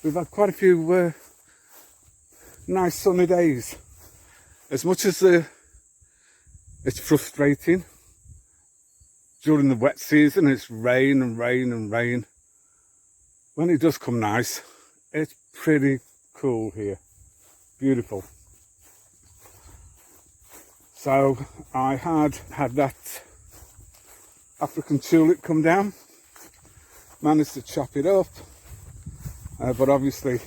we've had quite a few nice sunny days. As much as it's frustrating during the wet season, it's rain and rain and rain. When it does come nice, it's pretty cool here. Beautiful. So I had that African Tulip come down, managed to chop it up, but obviously it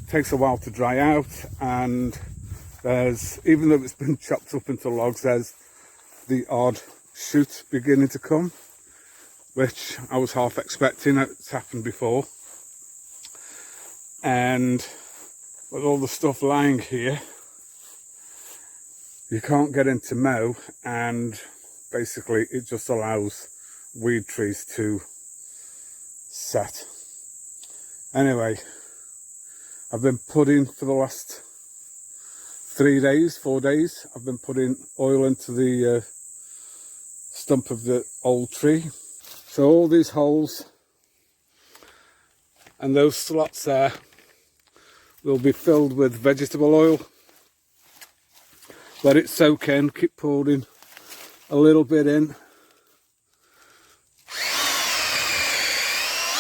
takes a while to dry out, and there's, even though it's been chopped up into logs, there's the odd shoot beginning to come, which I was half expecting. It's happened before. And with all the stuff lying here, you can't get into mow, and basically it just allows weed trees to set. Anyway, I've been putting, for the last 4 days, I've been putting oil into the stump of the old tree. So all these holes and those slots there will be filled with vegetable oil. Let it soak in, keep pouring a little bit in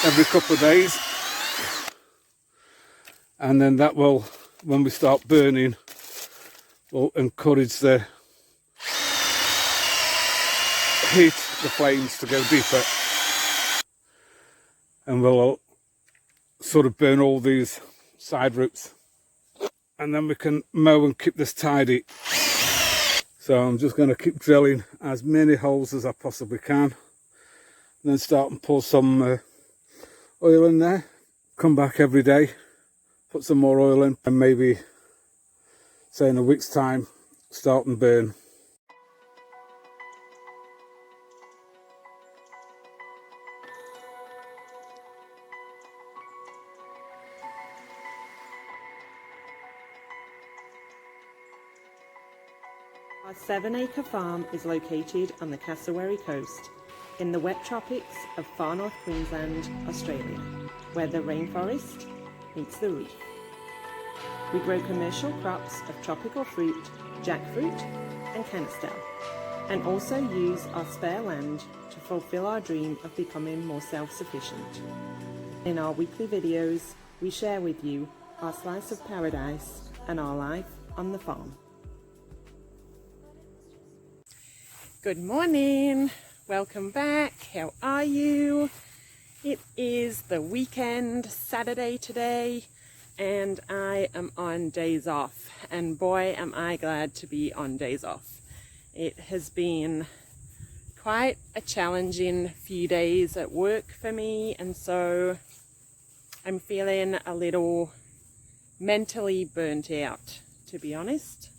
every couple of days, and then that will, when we start burning, will encourage the heat, the flames, to go deeper, and we'll sort of burn all these side roots, and then we can mow and keep this tidy. So I'm just going to keep drilling as many holes as I possibly can, and then start and pour some oil in there. Come back every day, put some more oil in, and maybe, say in a week's time, start and burn. Our 7-acre farm is located on the Cassowary coast in the wet tropics of far north Queensland, Australia, where the rainforest meets the reef. We grow commercial crops of tropical fruit, jackfruit and canistel, and also use our spare land to fulfill our dream of becoming more self-sufficient. In our weekly videos, we share with you our slice of paradise and our life on the farm. Good morning, welcome back, how are you? It is the weekend, Saturday today, and I am on days off, and boy am I glad to be on days off. It has been quite a challenging few days at work for me, and so I'm feeling a little mentally burnt out, to be honest.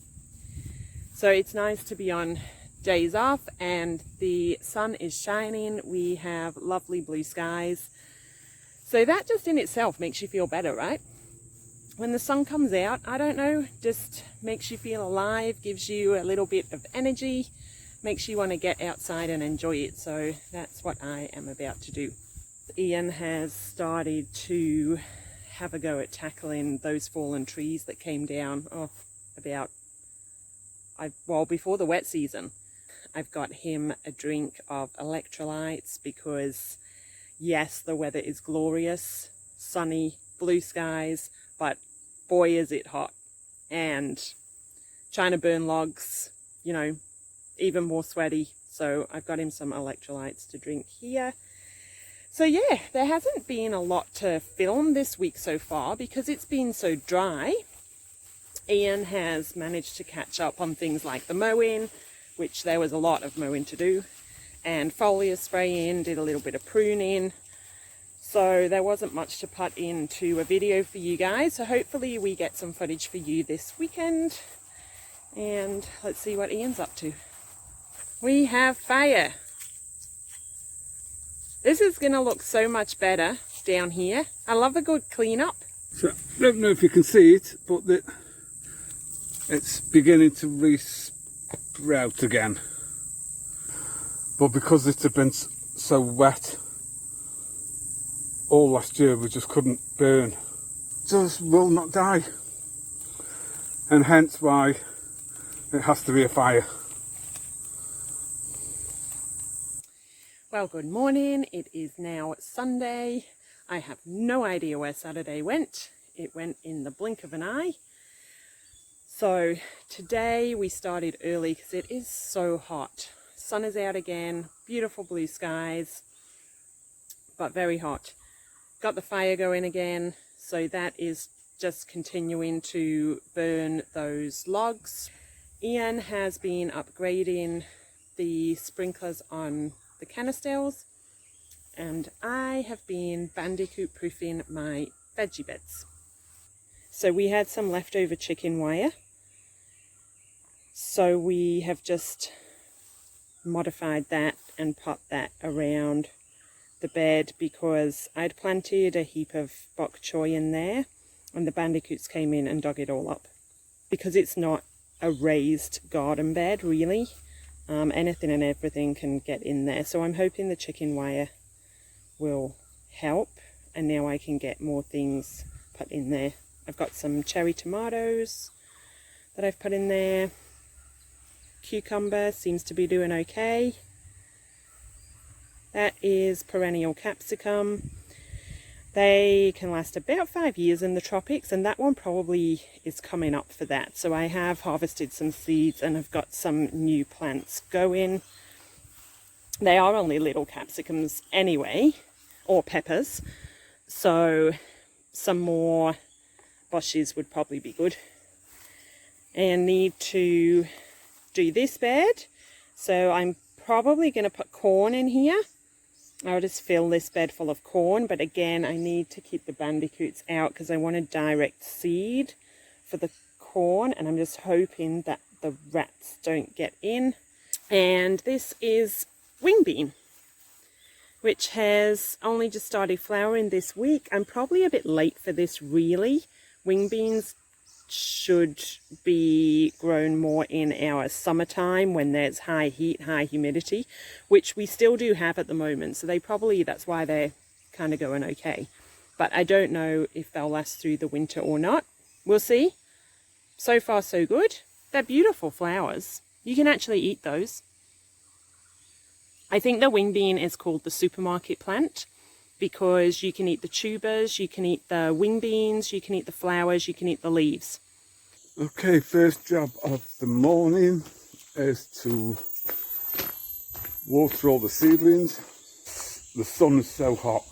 So it's nice to be on days off and the sun is shining. We have lovely blue skies, so that just in itself makes you feel better, right? When the sun comes out, I don't know, just makes you feel alive, gives you a little bit of energy, makes you want to get outside and enjoy it. So that's what I am about to do. Ian has started to have a go at tackling those fallen trees that came down before the wet season. I've got him a drink of electrolytes because yes, the weather is glorious, sunny, blue skies, but boy is it hot, and trying to burn logs, you know, even more sweaty. So I've got him some electrolytes to drink here. So yeah, there hasn't been a lot to film this week so far because it's been so dry. Ian has managed to catch up on things like the mowing, which there was a lot of mowing to do, and foliar spraying, did a little bit of pruning. So there wasn't much to put into a video for you guys. So hopefully we get some footage for you this weekend. And let's see what Ian's up to. We have fire. This is going to look so much better down here. I love a good clean up. So I don't know if you can see it, but it's beginning to re-sprout again. But because it had been so wet all last year, we just couldn't burn just will not die. And hence why it has to be a fire. Well, good morning. It is now Sunday. I have no idea where Saturday went. It went in the blink of an eye. So today we started early because it is so hot. Sun is out again, beautiful blue skies, but very hot. Got the fire going again, so that is just continuing to burn those logs. Ian has been upgrading the sprinklers on the canisters, and I have been Bandicoot proofing my veggie beds. So we had some leftover chicken wire, so we have just modified that and put that around the bed because I'd planted a heap of bok choy in there and the bandicoots came in and dug it all up. Because it's not a raised garden bed really, anything and everything can get in there. So I'm hoping the chicken wire will help, and now I can get more things put in there. I've got some cherry tomatoes that I've put in there. Cucumber seems to be doing okay. That is perennial capsicum. They can last about 5 years in the tropics, and that one probably is coming up for that. So I have harvested some seeds and have got some new plants going. They are only little capsicums anyway, or peppers. So some more bushes would probably be good. And need to do this bed. So I'm probably going to put corn in here. I'll just fill this bed full of corn, but again I need to keep the bandicoots out because I want to direct seed for the corn, and I'm just hoping that the rats don't get in. And this is wing bean, which has only just started flowering this week. I'm probably a bit late for this really. Wing beans should be grown more in our summertime when there's high heat, high humidity, which we still do have at the moment. So that's why they're kind of going okay. But I don't know if they'll last through the winter or not. We'll see. So far so good. They're beautiful flowers. You can actually eat those. I think the wing bean is called the supermarket plant because you can eat the tubers, you can eat the wing beans, you can eat the flowers, you can eat the leaves. Okay, first job of the morning is to water all the seedlings. The sun is so hot.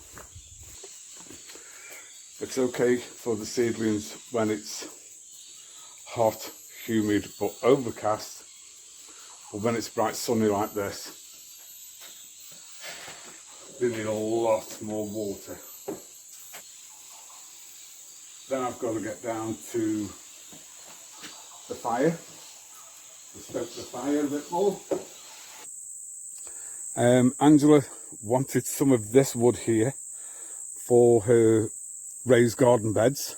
It's okay for the seedlings when it's hot, humid but overcast, but when it's bright sunny like this, they need a lot more water. Then I've got to get down to the fire, to stoke the fire a bit more. Angela wanted some of this wood here for her raised garden beds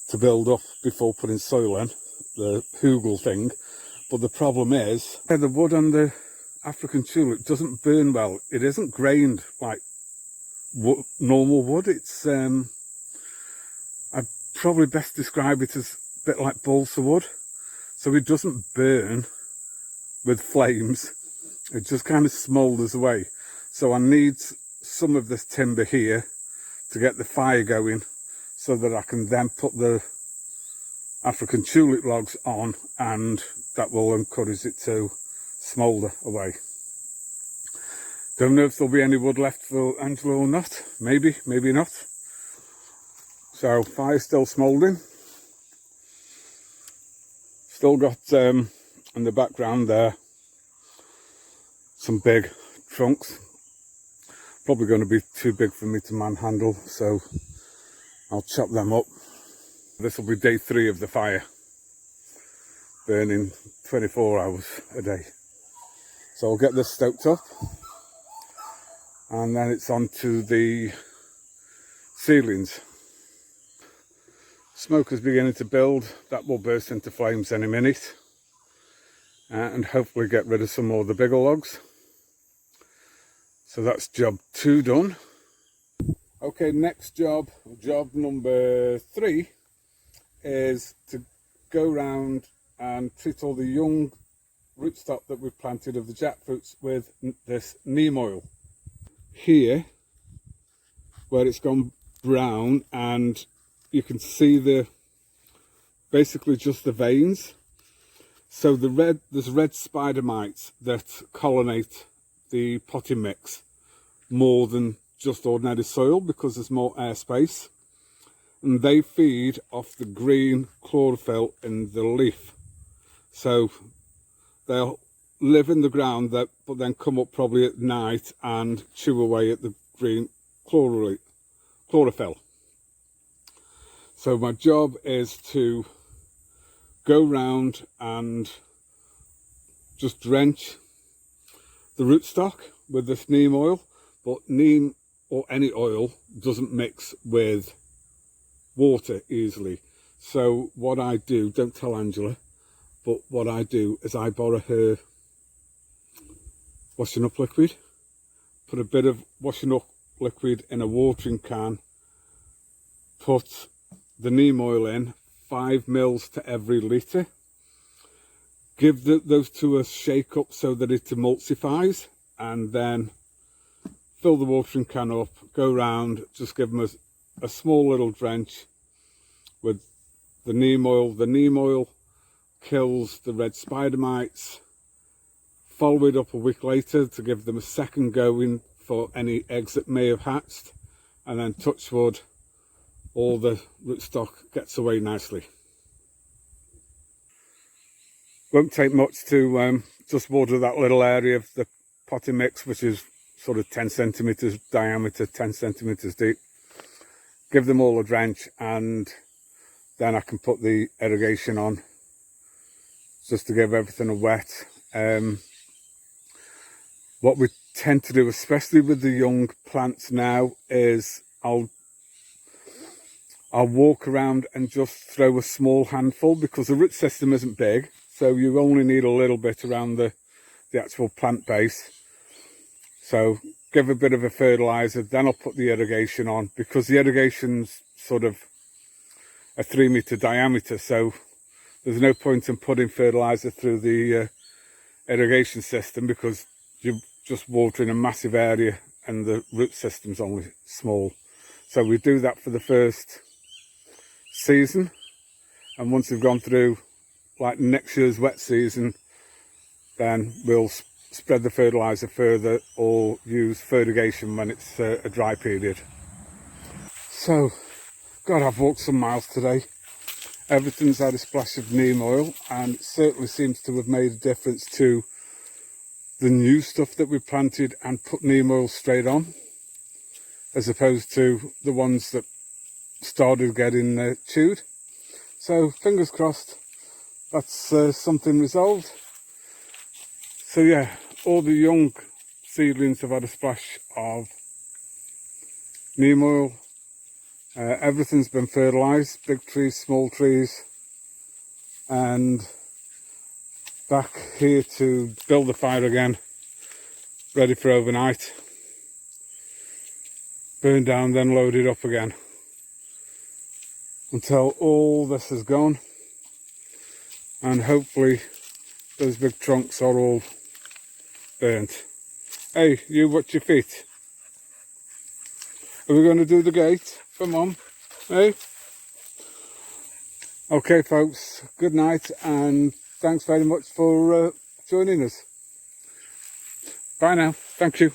to build up before putting soil in, the hugel thing. But the problem is, the wood on the African Tulip doesn't burn well. It isn't grained like normal wood. It's, I'd probably best describe it as a bit like balsa wood. So it doesn't burn with flames. It just kind of smoulders away. So I need some of this timber here to get the fire going so that I can then put the African Tulip logs on, and that will encourage it to smoulder away. Don't know if there'll be any wood left for Angela or not. Maybe, maybe not. So fire's still smouldering. Still got in the background there some big trunks. Probably going to be too big for me to manhandle, so I'll chop them up. This will be day 3 of the fire, burning 24 hours a day. So I'll get this stoked up, and then it's on to the seedlings. Smoke is beginning to build. That will burst into flames any minute, and hopefully get rid of some more of the bigger logs. So that's job 2 done. Okay, next job number 3 is to go round and treat all the young rootstock that we've planted of the jackfruits with this neem oil. Here, where it's gone brown, and you can see basically just the veins. So there's red spider mites that colonate the potting mix more than just ordinary soil because there's more airspace, and they feed off the green chlorophyll in the leaf. So they'll live in the ground, but then come up probably at night and chew away at the green chlorophyll. So my job is to go round and just drench the rootstock with this neem oil, but neem or any oil doesn't mix with water easily. So what I do, don't tell Angela, but what I do is I borrow her washing up liquid, put a bit of washing up liquid in a watering can, put the neem oil in, 5 mils to every litre, give those two a shake up so that it emulsifies, and then fill the watering can up, go round, just give them a small little drench with the neem oil. The neem oil kills the red spider mites. Follow it up a week later to give them a second going for any eggs that may have hatched, and then touch wood, all the rootstock gets away nicely. Won't take much to just water that little area of the potting mix, which is sort of 10 centimetres diameter, 10 centimetres deep. Give them all a drench, and then I can put the irrigation on just to give everything a wet. What we tend to do, especially with the young plants now, is I'll walk around and just throw a small handful, because the root system isn't big, so you only need a little bit around the actual plant base. So give a bit of a fertilizer, then I'll put the irrigation on, because the irrigation's sort of a 3 metre diameter, so there's no point in putting fertilizer through the irrigation system, because you're just watering a massive area and the root system's only small. So we do that for the first season, and once we've gone through like next year's wet season, then we'll spread the fertilizer further or use fertigation when it's a dry period. So, God, I've walked some miles today. Everything's had a splash of neem oil, and it certainly seems to have made a difference to the new stuff that we planted and put neem oil straight on, as opposed to the ones that started getting chewed. So fingers crossed that's something resolved. So yeah, all the young seedlings have had a splash of neem oil. Everything's been fertilised, big trees, small trees, and back here to build the fire again, ready for overnight. Burn down, then load it up again until all this is gone, and hopefully those big trunks are all burnt. Hey, you watch your feet. Are we going to do the gate for Mum? Hey? Okay folks, good night, and thanks very much for joining us. Bye now. Thank you.